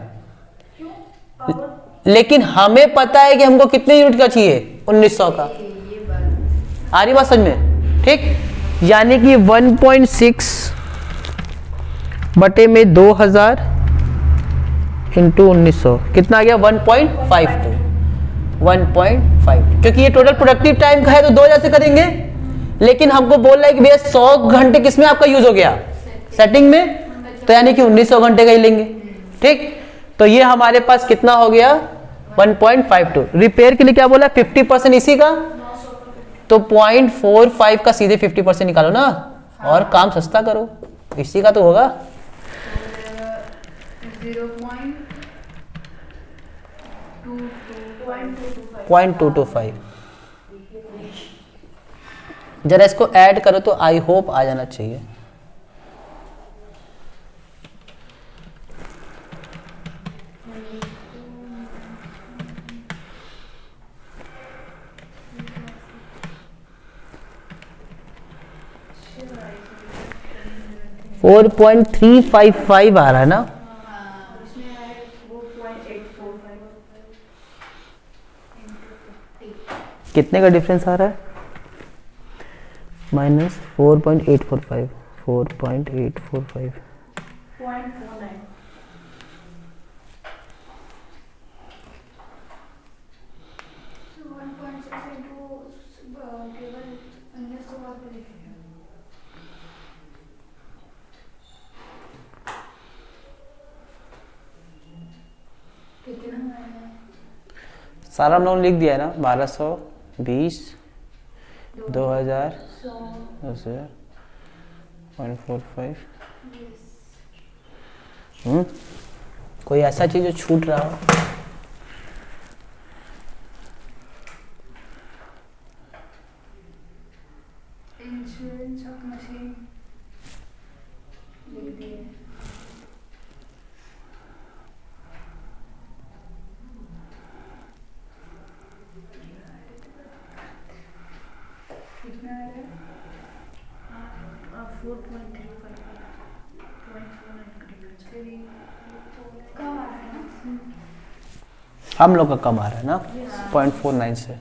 Speaker 1: लेकिन हमें पता है कि हमको कितने यूनिट का चाहिए? 1900 का। आ रही बात समझ में? ठीक, यानी कि 1.6 बटे में 2000 इंटू 1900 कितना आ गया? 1.52, 1.5, क्योंकि ये टोटल प्रोडक्टिव टाइम का है तो 2000 से करेंगे, लेकिन हमको बोल रहा है कि भैया 100 घंटे किसमें आपका यूज हो गया? सेटिंग में, तो यानी कि 1900 घंटे का ही लेंगे, ठीक। तो ये हमारे पास कितना हो गया? 1.52। रिपेयर के लिए क्या बोला? 50% इसी का, तो 0.45 का सीधे 50% निकालो ना, और काम सस्ता करो, इसी का तो होगा 0.225। जरा इसको ऐड करो तो आई होप आ जाना चाहिए। फोर 4.355 आ रहा है ना? कितने का डिफरेंस आ रहा है? -4.845, 4.845,
Speaker 3: 0.49।
Speaker 1: सारा हम लोगों ने लिख दिया है ना? 1220, 2000, 0.45। कोई ऐसा चीज जो छूट रहा हो?
Speaker 2: इंश्योरेंस ऑफ मशीन लिख दिए। कितना आ रहा है? 4.35, कम आ रहा है ना?
Speaker 1: हम लोग का कम आ रहा है ना? 0.49 से।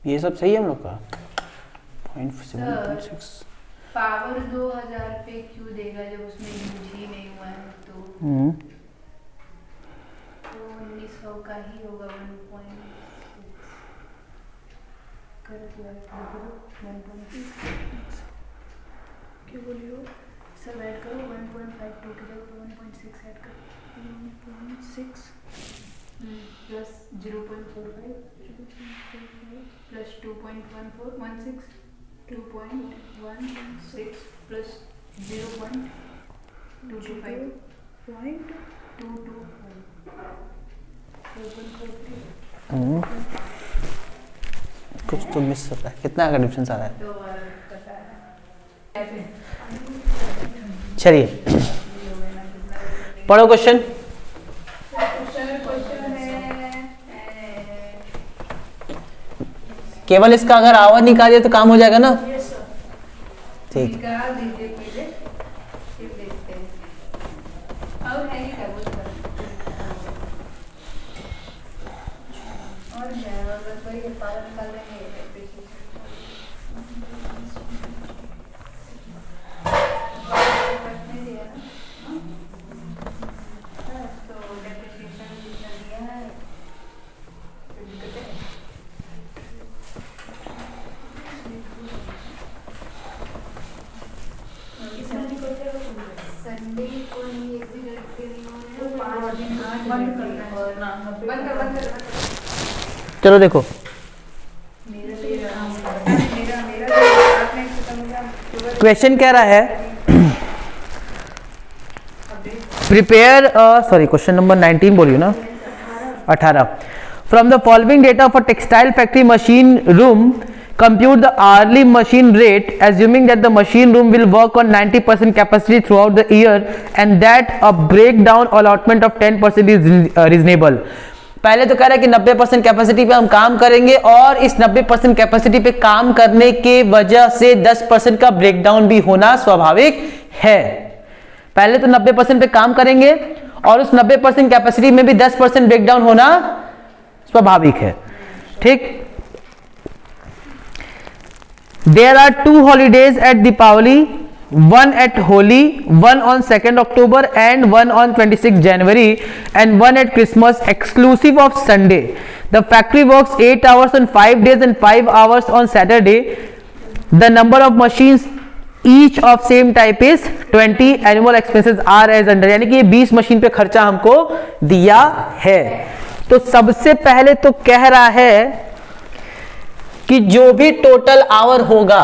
Speaker 1: ये सब सही है हम लोग का? 0.7.6
Speaker 2: पावर 2000 पे क्यों देगा जब उसमें यूज ही नहीं हुआ है? तो 1900 का ही होगा। 1.6
Speaker 3: क्या बोली हो?
Speaker 2: सब ऐड करो, 1.52 की जगह 1.6 ऐड करो,
Speaker 3: 1.6
Speaker 2: प्लस 0.45 प्लस 2.1416 2.16 प्लस 0.225
Speaker 1: कुछ तो मिस होता है। कितना का डिफरेंस आ रहा है? चलिए पढ़ो क्वेश्चन। केवल इसका अगर आवाज निकालिए तो काम हो जाएगा ना? ठीक।
Speaker 2: निकाल दीजिए पहले, फिर देखते हैं। और है ही क्या बोल रहा है? और क्या, और बस वही पावर निकाल देंगे। तो डेप्रिसिएशन जितना दिया है संडे को नहीं, एक भी रखते नहीं हो रहे हैं।
Speaker 3: बंद करना है
Speaker 2: और
Speaker 3: ना,
Speaker 2: बंद कर बंद कर
Speaker 1: चलो देखो, क्वेश्चन कह रहा है प्रिपेयर, सॉरी क्वेश्चन नंबर 19 बोलियो ना, 18. From the following data of a textile factory machine room, compute the hourly machine rate assuming that the machine room will work on 90% capacity throughout the year and that a breakdown allotment of 10% is reasonable. पहले तो कह रहा है कि 90% capacity पे हम काम करेंगे और इस 90% कैपेसिटी पे काम करने के वजह से 10% का ब्रेकडाउन भी होना स्वाभाविक है. पहले तो 90% पे काम करेंगे और उस 90% कैपेसिटी में भी 10% ब्रेकडाउन होना स्वाभाविक है. ठीक. There are 2 holidays at Deepavali, one at Holi, one on 2nd October and one on 26th January and one at Christmas exclusive of Sunday. The factory works 8 hours on 5 days and 5 hours on Saturday. The number of machines each of same type is 20. Annual expenses are as under. यानी कि ये 20 machine पे खर्चा हमको दिया है. तो सबसे पहले तो कह रहा है कि जो भी टोटल आवर होगा,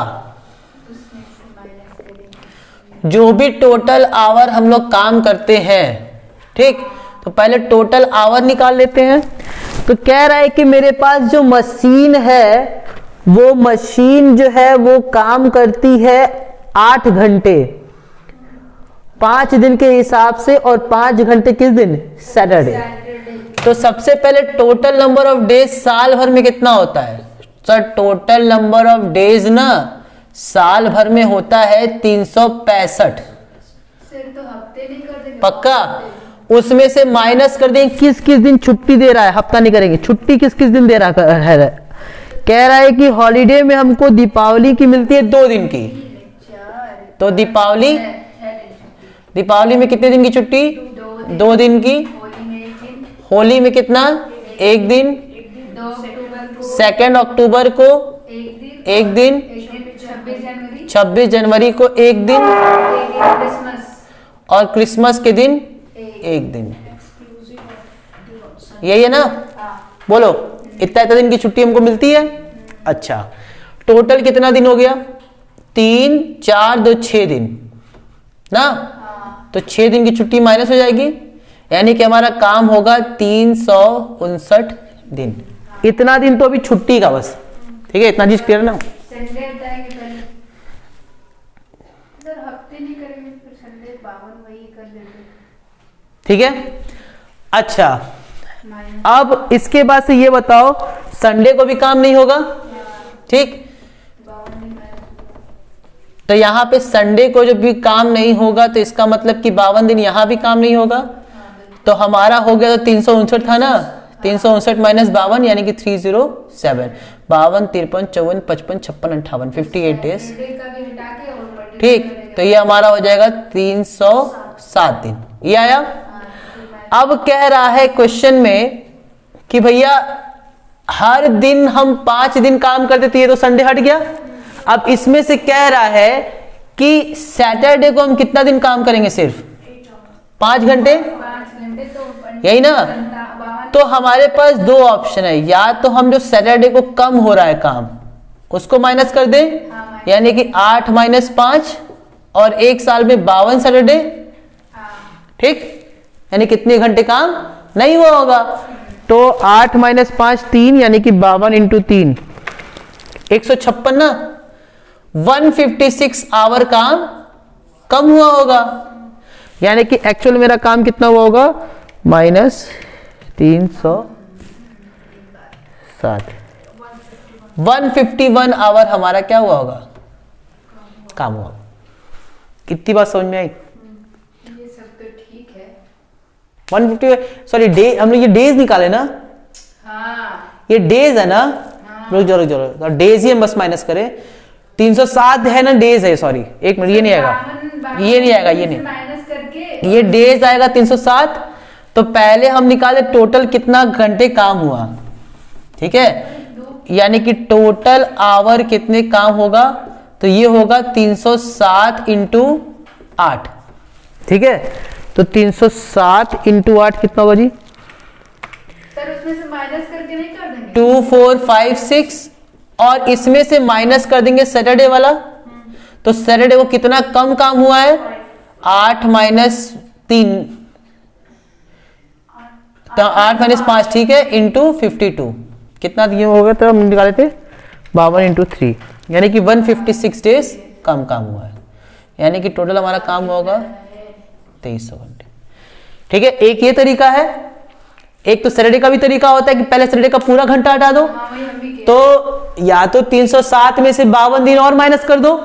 Speaker 1: जो भी टोटल आवर हम लोग काम करते हैं, ठीक, तो पहले टोटल आवर निकाल लेते हैं. तो कह रहा है कि मेरे पास जो मशीन है वो मशीन जो है वो काम करती है 8 घंटे 5 दिन के हिसाब से और 5 घंटे किस दिन? सैटरडे. तो सबसे पहले टोटल नंबर ऑफ डेज साल भर में कितना होता है? Sir total number of days ना साल भर में होता है 365.
Speaker 2: तो हफ्ते नहीं कर देंगे?
Speaker 1: पक्का. उसमें से माइनस कर देंगे किस किस दिन छुट्टी दे रहा है. हफ्ता नहीं करेंगे, छुट्टी किस किस दिन दे रहा है. कह रहा है कि हॉलीडे में हमको दीपावली की मिलती है 2 दिन की. तो दीपावली में कितने दिन की छुट्टी? 2 दिन की. होली में कितना? 1 दिन. 2 अक्टूबर को 1 दिन. 26 जनवरी को 1 दिन और क्रिसमस के दिन 1 दिन. यही है ना? बोलो इतना दिन की छुट्टी हमको मिलती है. अच्छा टोटल कितना दिन हो गया? 3 4 2 6 दिन ना. तो 6 दिन की छुट्टी माइनस हो जाएगी, यानी कि हमारा काम होगा 359 दिन. इतना दिन तो अभी छुट्टी का बस. ठीक है, इतना चीज क्लियर ना.
Speaker 2: संडे बताएंगे पहले. सर हफ्ते नहीं करेंगे फिर संडे 52 वही कर देंगे.
Speaker 1: ठीक है. अच्छा अब इसके बाद से ये बताओ संडे को भी काम नहीं होगा. ठीक. तो यहां पे संडे को जब भी काम नहीं होगा तो इसका मतलब कि 52 दिन यहां भी काम नहीं होगा. तो हमारा हो गया तो 359 था ना. 359 माइनस 52 यानी कि 307. 52 53 54 55 56 58 58 डेज. ठीक. तो ये हमारा हो जाएगा 307 दिन. ये आया. अब कह रहा है क्वेश्चन में कि भैया हर दिन हम 5 दिन काम करते थे, ये तो संडे हट गया. अब इसमें से कह रहा है कि सैटरडे को हम कितना दिन काम करेंगे? सिर्फ 5 घंटे. यही ना. तो हमारे पास 2 ऑप्शन है. या तो हम जो सैटरडे को कम हो रहा है काम उसको माइनस कर दें, यानी कि 8 माइनस 5 और एक साल में 52 सैटरडे. ठीक. यानी कितने घंटे काम नहीं हुआ होगा. तो 8 माइनस 5 3 यानी कि 52 इंटू 3 156 ना. 156 आवर काम कम हुआ होगा, यानी कि एक्चुअल मेरा काम कितना हुआ होगा? माइनस 307. 151 आवर हमारा क्या हुआ होगा? काम हुआ. कितनी बात समझ में आई?
Speaker 2: ये सब तो ठीक है.
Speaker 1: 150 सॉरी डे, हम लोग ये डेज निकाले ना.
Speaker 2: हाँ.
Speaker 1: ये डेज है ना. रुक जाओ तो डेज ही हम बस माइनस करें. 307 है ना, डेज है. सॉरी एक मिनट, ये नहीं आएगा, ये नहीं आएगा, ये नहीं.
Speaker 2: माइनस करके
Speaker 1: ये डेज आएगा 307. तो पहले हम निकाले टोटल कितना घंटे काम हुआ. ठीक है, यानी कि टोटल आवर कितने काम होगा. तो ये होगा 307 इंटू 8. ठीक है. तो 307 इंटू 8 कितना होगा जी?
Speaker 2: सर उसमें से माइनस करके नहीं कर देंगे?
Speaker 1: 2 4 5 6 और इसमें से माइनस कर देंगे सैटरडे वाला। तो सैटरडे को कितना कम काम हुआ है? 8 माइनस 3, तो 8 माइनस 5 ठीक है, इंटू 52 कितना दिए होगा? तो हम निकाले थे 52 इंटू 3, यानी कि 156 डेज कम काम हुआ है, यानी कि टोटल हमारा काम होगा 2300 घंटे। ठीक है, एक ये तरीका है। एक तो सैटरडे का भी तरीका होता है कि पहले सैटरडे का पूरा घंटा हटा दो,
Speaker 2: हाँ वही हम भी किए।
Speaker 1: तो या तो 307 में से 52 दिन और माइनस कर दो,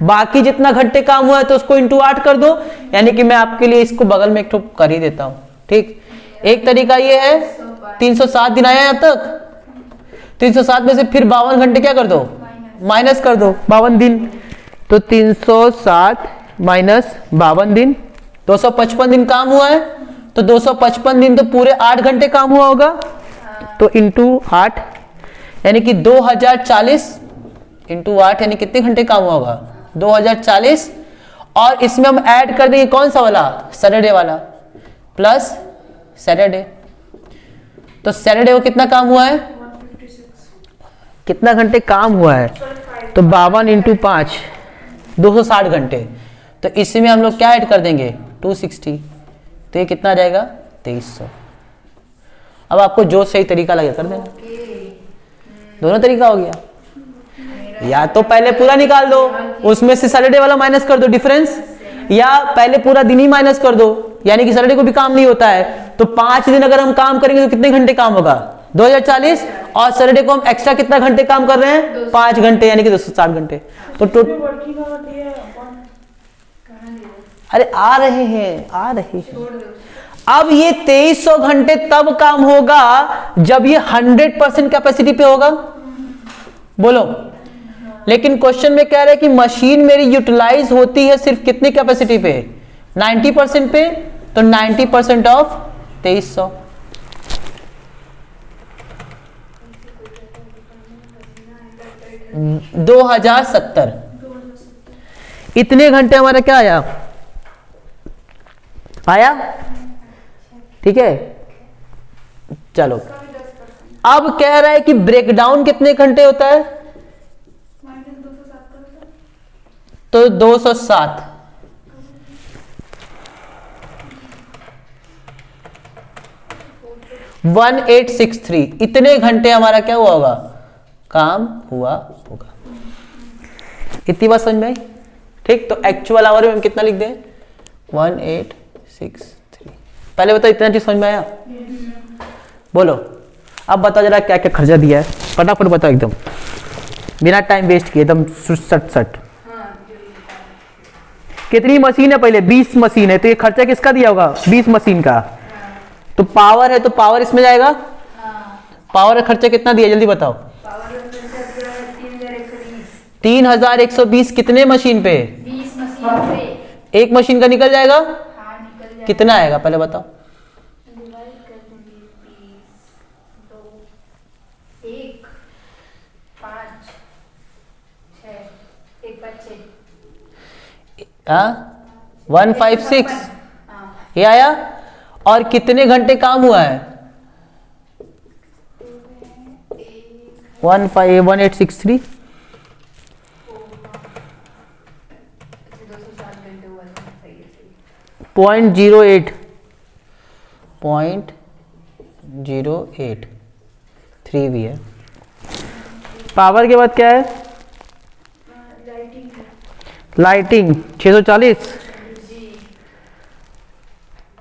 Speaker 1: बाकी जितना घंटे काम हुआ है तो उसको इंटू 8 कर दो, यानी कि मैं आपके लिए इसको बगल में एक तो कर ही देता हूं। ठीक, एक तरीका ये है 307 दिन आया यहाँ तक, 307 में से फिर 52 घंटे क्या कर दो? माइनस कर दो 52 दिन। तो 307 माइनस 52 दिन, 255 दिन काम हुआ है, तो 255 दिन तो पूरे 8 घंटे काम हुआ होगा, तो इंटू 8 यानी कि 2040 इंटू 8 यानी कितने घंटे काम हुआ होगा? 2040। और इसमें हम ऐड कर देंगे कौन सा वाला? सैटरडे वाला प्लस सैटरडे। तो सैटरडे को कितना काम हुआ है?
Speaker 3: 156
Speaker 1: कितना घंटे काम हुआ है? तो 52 इंटू 5 260 घंटे। तो इसमें हम लोग क्या ऐड कर देंगे? 260, तो ये कितना रहेगा? 2300। अब आपको जो सही तरीका लगे कर देना, दोनों तरीका हो गया। या तो पहले पूरा निकाल दो, उसमें से सैटरडे वाला माइनस कर दो डिफरेंस, या पहले पूरा दिन ही माइनस कर दो, यानी कि सैटरडे को भी काम नहीं होता है, तो 5 दिन अगर हम काम करेंगे तो कितने घंटे काम होगा? 2040। और सैटरडे को हम एक्स्ट्रा कितना घंटे काम कर रहे हैं? 5 घंटे, यानी कि 260 घंटे। तो
Speaker 3: वर्किंग आवर दिया है
Speaker 1: अरे आ रहे हैं। अब ये 2300 घंटे तब काम होगा जब ये 100% कैपेसिटी पे होगा। बोलो, लेकिन क्वेश्चन में कह रहे हैं कि मशीन मेरी यूटिलाइज होती है सिर्फ कितनी कैपेसिटी पे? 90% पे। तो 90% ऑफ 2300। $2070
Speaker 3: 2070
Speaker 1: इतने घंटे हमारा क्या आया? ठीक है, चलो अब कह रहा है कि ब्रेकडाउन कितने घंटे होता है? तो 207। 1863 इतने घंटे हमारा क्या हुआ होगा? काम हुआ होगा। इतनी बात समझ में आई? ठीक, तो एक्चुअल आवर में हम कितना लिख दें? 1863। पहले बताओ इतना चीज समझ में आया? बोलो, अब बताओ जरा क्या क्या खर्चा दिया है, फटाफट बताओ एकदम, बिना टाइम वेस्ट किए, एकदम सट। कितनी मशीन है? पहले 20 मशीन है, तो ये खर्चा किसका दिया होगा? 20 मशीन का। तो पावर है, तो पावर इसमें जाएगा। पावर का खर्चा कितना दिया, जल्दी बताओ? 3120 कितने मशीन पे?
Speaker 2: 20 मशीन पे।
Speaker 1: एक मशीन का निकल जाएगा?
Speaker 2: हाँ निकल जाएगा।
Speaker 1: कितना आएगा पहले बताओ?
Speaker 2: डिवाइड कर देंगे 20 2 1 5 6 1 5 6
Speaker 1: 156
Speaker 2: हाँ
Speaker 1: ये आया। और कितने घंटे काम हुआ है? 1863 0.08 3 भी है। पावर के बाद क्या है? लाइटिंग 640।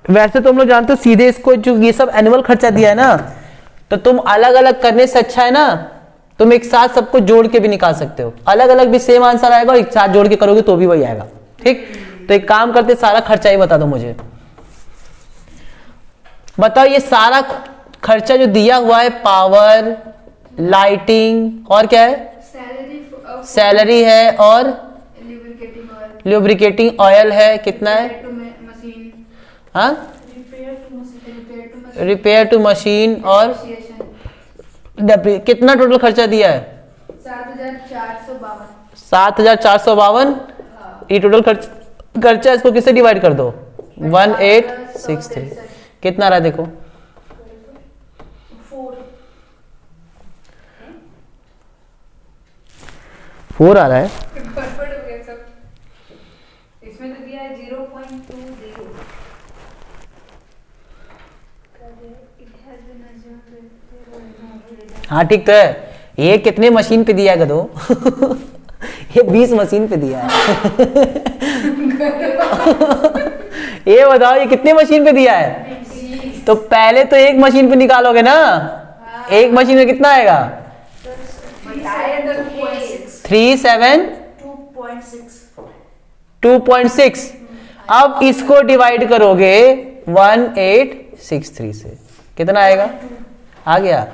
Speaker 1: वैसे तो हम लोग जानते हो सीधे इसको, जो ये सब एनुअल खर्चा दिया है ना, तो तुम अलग अलग करने से अच्छा है ना तुम एक साथ सबको जोड़ के भी निकाल सकते हो। अलग अलग भी सेम आंसर आएगा और एक साथ जोड़ के करोगे तो भी वही आएगा। ठीक, तो एक काम करते, सारा खर्चा ही बता दो मुझे। बताओ ये सारा खर्चा जो दिया हुआ है, पावर, लाइटिंग और क्या है? सैलरी है और ल्यूब्रिकेटिंग ऑयल है। कितना है? हाँ, रिपेयर टू मशीन और कितना टोटल खर्चा दिया है?
Speaker 2: 7452।
Speaker 1: 7452। ये टोटल खर्चा, इसको किससे डिवाइड कर दो? 1863 कितना आ रहा है देखो 4 आ रहा है।
Speaker 2: गड़बड़ हो गया सब। इसमें तो दिया है 0.20।
Speaker 1: हाँ ठीक तो है। ये कितने मशीन पे दिया है गधो? ये 20 मशीन पे दिया है। ये बताओ ये कितने मशीन पे दिया है? तो पहले तो एक मशीन पे निकालोगे ना, एक मशीन में कितना आएगा? 2.6। अब इसको डिवाइड करोगे 1863 से, कितना आएगा? आ गया,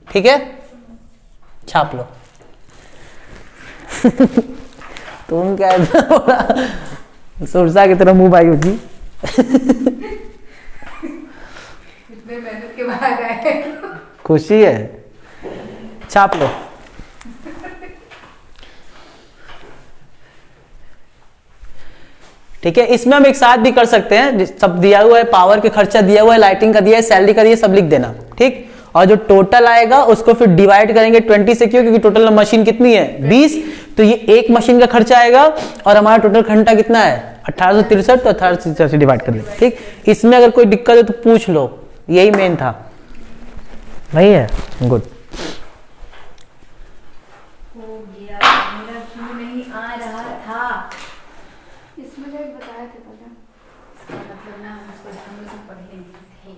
Speaker 1: ठीक है, छाप लो। तुम क्या सुरसा की तरह मुंह भाई होती।
Speaker 2: इतने मेहनत के बाद आए।
Speaker 1: खुशी है, छाप लो। ठीक है, इसमें हम एक साथ भी कर सकते हैं, सब दिया हुआ है, पावर के खर्चा दिया हुआ है, लाइटिंग का दिया है, सैलरी का दिया है, सब लिख देना, ठीक। और जो टोटल आएगा उसको फिर डिवाइड करेंगे 20 से, क्यों? क्योंकि टोटल मशीन कितनी है 20, तो ये एक मशीन का खर्चा आएगा और हमारा टोटल घंटा कितना है 1863, तो 1863 से डिवाइड कर लेंगे, ठीक। इसमें अगर कोई दिक्कत है तो पूछ लो, यही मेन था, वही है, गुड।
Speaker 3: हो गया, मेरा क्यों नहीं आ रहा था?
Speaker 2: इसमें जो बताया था पता, इसका मतलब ना हम उसको ढंग से पढ़े नहीं थे।